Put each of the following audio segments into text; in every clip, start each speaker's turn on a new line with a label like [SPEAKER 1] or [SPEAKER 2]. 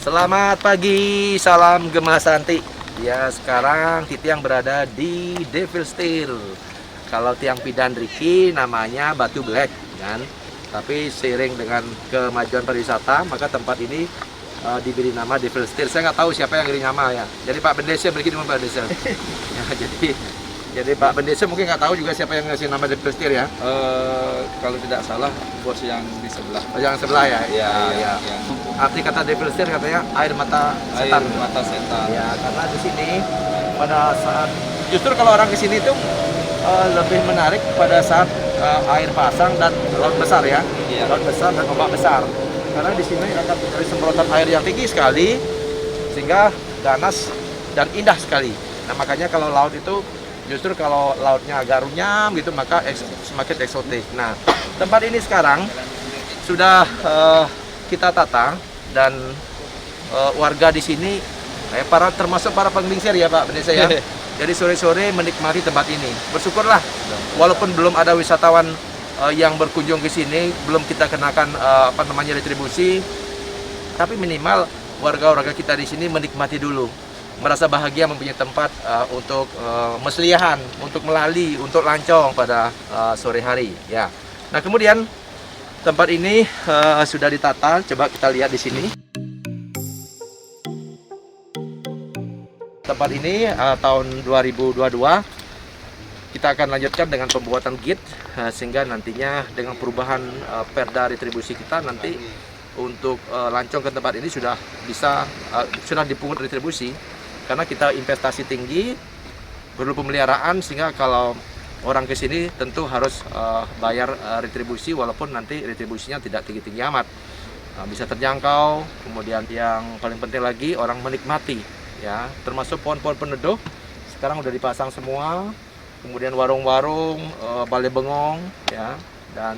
[SPEAKER 1] Selamat pagi, salam Gema Santi. Ya, sekarang Titiang berada di Devil Steel. Kalau Tiang Pidan Riki namanya Batu Black, kan? Tapi seiring dengan kemajuan pariwisata, maka tempat ini diberi nama Devil Steel. Saya nggak tahu siapa yang beri nama ya. Jadi Pak Bendesa beri nama Pak Bendesa. Ya, jadi Pak Bendesa mungkin nggak tahu juga siapa yang ngasih nama Devil Steel ya.
[SPEAKER 2] Kalau tidak salah bos yang di sebelah.
[SPEAKER 1] Oh, yang sebelah ya.
[SPEAKER 2] Ya.
[SPEAKER 1] Arti kata Devil Steel katanya air mata setan.
[SPEAKER 2] Air mata setan.
[SPEAKER 1] Ya, karena di sini pada saat justru kalau orang ke sini itu lebih menarik pada saat air pasang dan laut besar ya.
[SPEAKER 2] Iya.
[SPEAKER 1] Laut besar dan ombak besar. Karena di sini akan terjadi semprotan air yang tinggi sekali sehingga ganas dan indah sekali. Nah, makanya kalau laut itu justru kalau lautnya agak runyam gitu maka semakin eksotik. Nah, tempat ini sekarang sudah kita tata dan warga di sini termasuk para penggelingsir ya Pak Bendesa ya. Jadi sore-sore menikmati tempat ini. Bersyukurlah walaupun belum ada wisatawan yang berkunjung ke sini, belum kita kenakan retribusi, tapi minimal warga-warga kita di sini menikmati dulu. Merasa bahagia mempunyai tempat untuk mesliahan, untuk melali, untuk lancong pada sore hari ya. Nah, kemudian tempat ini sudah ditata, coba kita lihat di sini. Tempat ini tahun 2022 kita akan lanjutkan dengan pembuatan gate sehingga nantinya dengan perubahan perda retribusi kita nanti untuk lancong ke tempat ini sudah bisa sudah dipungut retribusi karena kita investasi tinggi, perlu pemeliharaan sehingga kalau orang ke sini tentu harus bayar retribusi walaupun nanti retribusinya tidak tinggi-tinggi amat, bisa terjangkau. Kemudian yang paling penting lagi orang menikmati ya, termasuk pohon-pohon peneduh sekarang udah dipasang semua. Kemudian warung-warung, balai bengong ya, dan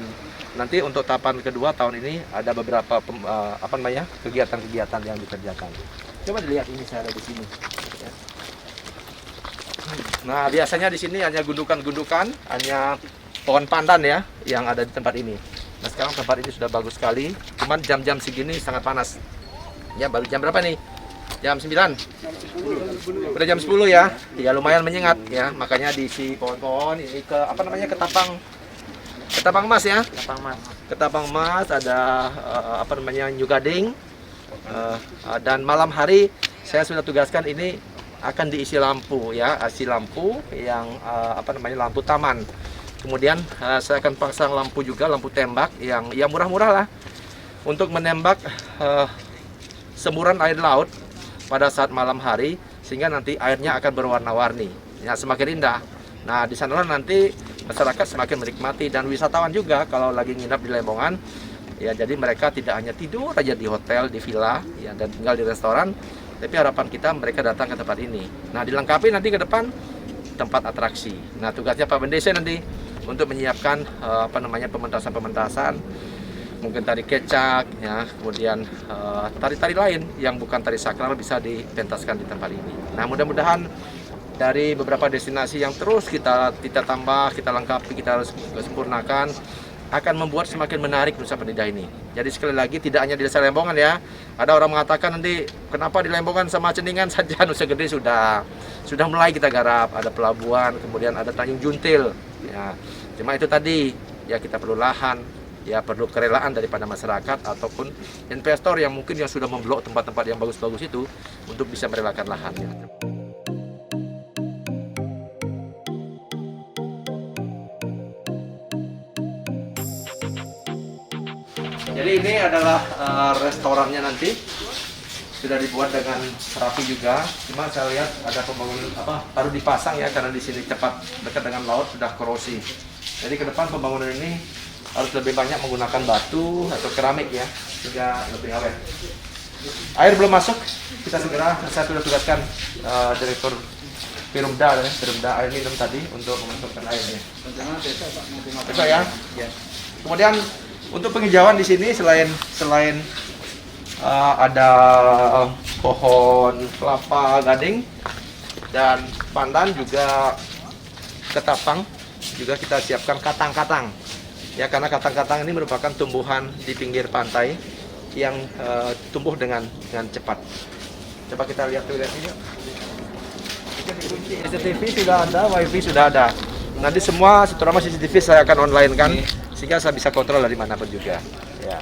[SPEAKER 1] nanti untuk tahapan kedua tahun ini ada beberapa kegiatan-kegiatan yang dikerjakan. Coba dilihat ini saya ada di sini. Ya. Nah, biasanya di sini hanya gundukan-gundukan, hanya pohon pandan ya yang ada di tempat ini. Nah, sekarang tempat ini sudah bagus sekali. Cuman jam-jam segini sangat panas. Ya, baru jam berapa nih? Jam 9. Udah jam 10 ya. Ya lumayan menyengat ya. Makanya diisi pohon-pohon ini ketapang emas ya. Ketapang emas ada New Gading. Dan malam hari saya sudah tugaskan ini akan diisi lampu ya, isi lampu yang lampu taman. Kemudian saya akan pasang lampu juga, lampu tembak yang murah-murah lah untuk menembak semburan air laut pada saat malam hari sehingga nanti airnya akan berwarna-warni ya, semakin indah. Nah, di sanalah nanti masyarakat semakin menikmati dan wisatawan juga kalau lagi nginap di Lembongan ya, jadi mereka tidak hanya tidur aja di hotel, di villa ya, dan tinggal di restoran, tapi harapan kita mereka datang ke tempat ini. Nah, dilengkapi nanti ke depan tempat atraksi. Nah, tugasnya Pak Bendesa nanti untuk menyiapkan pementasan, mungkin tari kecak ya, kemudian tari-tari lain yang bukan tari sakral bisa dipentaskan di tempat ini. Nah, mudah-mudahan dari beberapa destinasi yang terus kita tambah, kita lengkapi, kita harus sempurnakan, akan membuat semakin menarik Nusa Penida ini. Jadi sekali lagi tidak hanya di Desa Lembongan ya. Ada orang mengatakan nanti kenapa di Lembongan sama Ceningan saja, Nusa Gede sudah mulai kita garap. Ada pelabuhan, kemudian ada Tanjung Juntil. Ya, cuma itu tadi ya, kita perlu lahan, ya perlu kerelaan daripada masyarakat ataupun investor yang mungkin yang sudah memblok tempat-tempat yang bagus-bagus itu untuk bisa merelakan lahan. Ya. Jadi ini adalah restorannya nanti sudah dibuat dengan rapi juga. Cuma saya lihat ada pembangunan baru dipasang ya karena di sini cepat dekat dengan laut sudah korosi. Jadi ke depan pembangunan ini harus lebih banyak menggunakan batu atau keramik ya sehingga lebih awet. Air belum masuk, saya sudah tugaskan Direktur Perumda air minum tadi untuk memasukkan airnya. Besok ya. Kemudian untuk penghijauan di sini selain ada pohon kelapa gading dan pandan juga ketapang, juga kita siapkan katang-katang. Ya, karena katang-katang ini merupakan tumbuhan di pinggir pantai yang tumbuh dengan cepat. Coba kita lihat ini. CCTV sudah ada, WiFi sudah ada. Nanti semua terutama CCTV saya akan online kan, sehingga saya bisa kontrol dari manapun juga. Ya.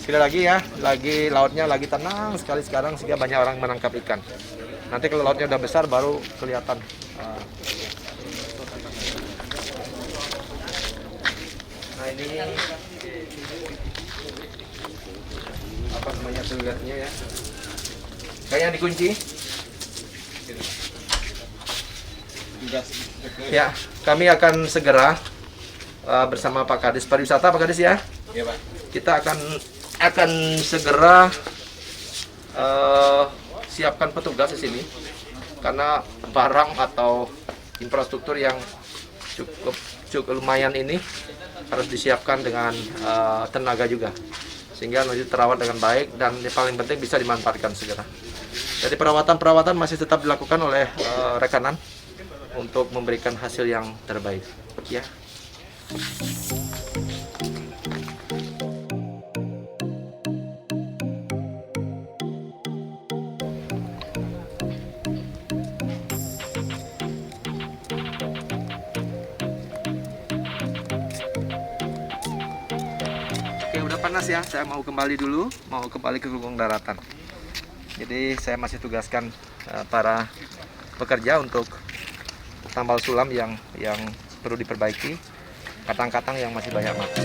[SPEAKER 1] Sekali lagi ya, lagi lautnya lagi tenang sekali sekarang sehingga banyak orang menangkap ikan. Nanti kalau lautnya udah besar baru kelihatan. Nah ini apa namanya toiletnya ya? Kayaknya dikunci. Ya, kami akan segera bersama Pak Kadis Pariwisata, Pak Kadis ya.
[SPEAKER 2] Iya, Pak.
[SPEAKER 1] Kita akan segera siapkan petugas di sini karena barang atau infrastruktur yang cukup lumayan ini harus disiapkan dengan tenaga juga sehingga nanti terawat dengan baik dan yang paling penting bisa dimanfaatkan segera. Jadi perawatan masih tetap dilakukan oleh rekanan untuk memberikan hasil yang terbaik ya. Oke, udah panas ya. Saya mau kembali ke gelembung daratan. Jadi saya masih tugaskan para pekerja untuk tambal sulam yang perlu diperbaiki, katang-katang yang masih banyak mati.